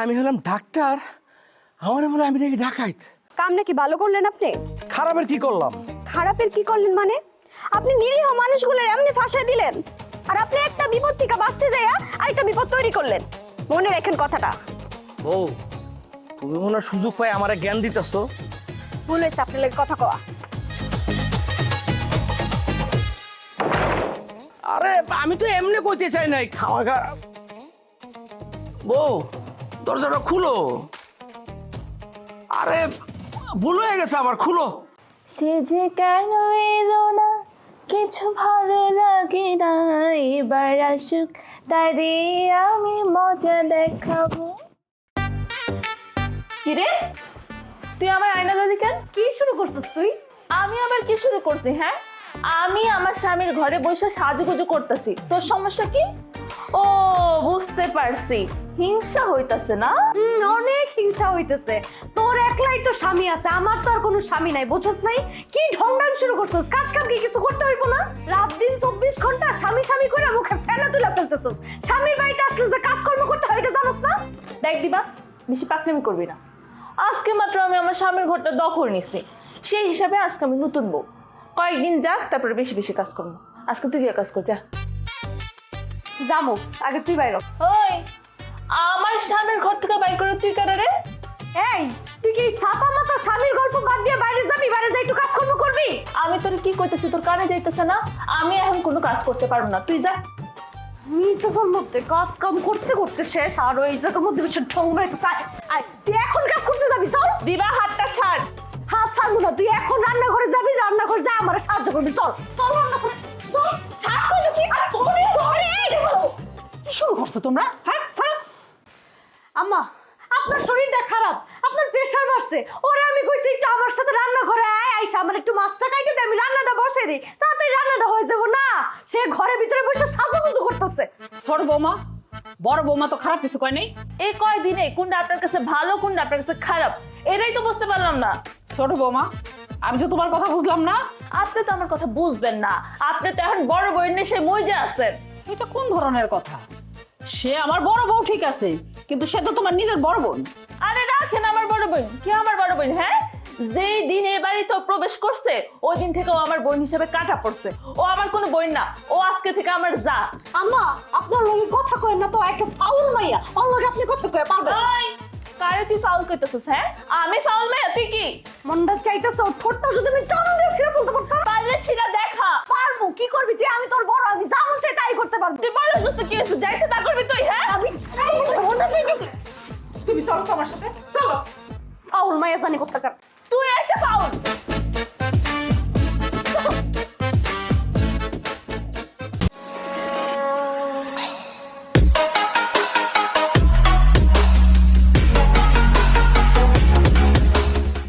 আমি হলাম ডাক্তার, আমার মনে হয় আমি নাকি ডাকাইত। কাম নাকি ভালো করলেন আপনি? খারাপের কি করলাম? খারাপের কি করলেন মানে? আপনি নিরীহ মানুষগুলোর এমনি ফাঁসায় দিলেন, আর আপনি একটা বিপদ থেকে বাঁচতে যাইয়া আরেকটা বিপদ তৈরি করলেন। মনে রাখেন কথাটা। বউ, তুমি মনে হয় সুযোগ পাই আমারে জ্ঞান দিতেছো। ভুল হয়েছে আপনার লাগে কথা কওয়া। আরে আমি তো এমনি কইতে চাই নাই, খাওয়া বউ দরজাটা খুলো। আরে ভুল হয়ে গেছে আমার, খুলো। সে যে কেন এলো না, কিছু ভালো লাগে না, এবার আসুক তারে আমি মজা দেখাবো। কিরে, তুই আমার আয়না দাদি কেন? কি শুরু করছিস তুই? আমি আবার কি শুরু করছি? হ্যাঁ, আমি আমার স্বামীর ঘরে বসে সাজুগুজু করতেছি, তোর সমস্যা কি? ও বুঝতে পারছি, হিংসা হইতাছে না? অনেক হিংসা হইতেছে। তোর একলাই তো স্বামী আছে, আমার তো আর কোনো স্বামী নাই, বুঝছস নাই? কি ঢংঢাং শুরু করছস? কাজ কাম কি কিছু করতে হইব না? রাত দিন 24 ঘন্টা স্বামী স্বামী করে মুখে ফেনা তুলে ফেলতেছস। স্বামীর বাড়িতে আসলে যে কাজকর্ম করতে হয় এটা জানোস না? দেখ দিবা, বেশি পাকনামি করবি না। আজকে মাত্র আমি আমার স্বামীর ঘরটা দখল নিছি, সেই হিসাবে আজকে আমি নতুন বউ। কয়েকদিন যাক, তারপরে বেশি বেশি কাজ করবো। আজকে তুই গিয়ে কাজ কর, যা। জামু, আগে তুই বাইর হ। ওই, আমার স্বামীর ঘর থেকে বাইর করে তুই কেন রে? এই, তুই কি ছাপা মাথা স্বামীর গল্প বাদ দিয়ে বাইরে যাবি? বাইরে যাই একটু কাজকর্ম করবি? আমি তোর কি কইতেছি, তোর কানে যাইতেছে না? আমি এখন কোনো কাজ করতে পারবো না, তুই যা। নিজের মধ্যে কাজ কাম করতে করতে শেষ, আর ওই জায়গার মধ্যে বসে ঢং মারতে চাই। আয়, তুই এখন কাজ করতে যাবি? চল। দিবা, হাতটা ছাড়। হাত ছাড়বো না, তুই এখন রান্নাঘরে যাবি, রান্নাঘরে যা আমার সাহায্য করবি। চল চল রান্নাঘরে, চল। ছাড় কইতেছি। কি শুরু করছো তোমরা? হ্যাঁ, ছাড়। আম্মা, আপনার শরীরটা খারাপ, আপনার প্রেশার বাড়ছে। ওরে আমি কইছি একটু আমার সাথে রান্নাঘরে আয়, আইসা আমার একটু মাছটা কাইটে দে, আমি রান্নাটা বসাই দিই, তাড়াতাড়ি রান্নাটা হয়ে যাবো না। সে ঘরের ভিতরে বসে সাজুগুজু করতেছে। ছোট বৌমা, বড় বৌমা তো খারাপ কিছু কয় নাই। এই কয়দিনে কোনটা আপনার কাছে ভালো, কোনটা আপনার কাছে খারাপ, এটাই তো বুঝতে পারলাম না। ছোট বৌমা, আমি তো তোমার কথা বুঝলাম না। আপনি তো আমার কথা বুঝবেন না, আপনি তো এখন বড় বইয়ের নেশে মজা আছেন। এটা কোন ধরনের কথা? সে আমার বড় বউ ঠিক আছে, কিন্তু সে তো তোমার নিজের বড় বোন। আরে রাখেন আমার বড় বোন, কি আমার বড় বোন? হ্যাঁ, যেই দিন এ বাড়িতে প্রবেশ করছে ওই দিন থেকে ও আমার বোন হিসেবে কাটা পড়ছে। ও আমার কোনো বোন না, ও আজকে থেকে আমার যা। আম্মা, আপনার লগে কথা কয় না তো, একটা ফাউল মাইয়া, ওর লগে আপনি কথা কয় পারবেন? ওই, কারে তুই ফাউল কইতেছিস? হ্যাঁ, আমি ফাউল মেয়ে, তুই কি? মনটা চাইতেছে ওর ঠোঁটটা যদি আমি টান দিয়ে ছিঁড়ে ফেলতে পারতাম। পারলে ছিড়া দেখা। পারবো, কি করবি তুই? আমি তোর বড়, আমি যা বলছি তাই করতে পারবো। তুই বড় দোস্ত কি হয়েছে, যাইছে তা করবি তুই? হ্যাঁ, আমি মনটা চাইতেছে। তুমি চলো তো আমার সাথে, চলো। ফাউল মাইয়া জানি কোথাকার।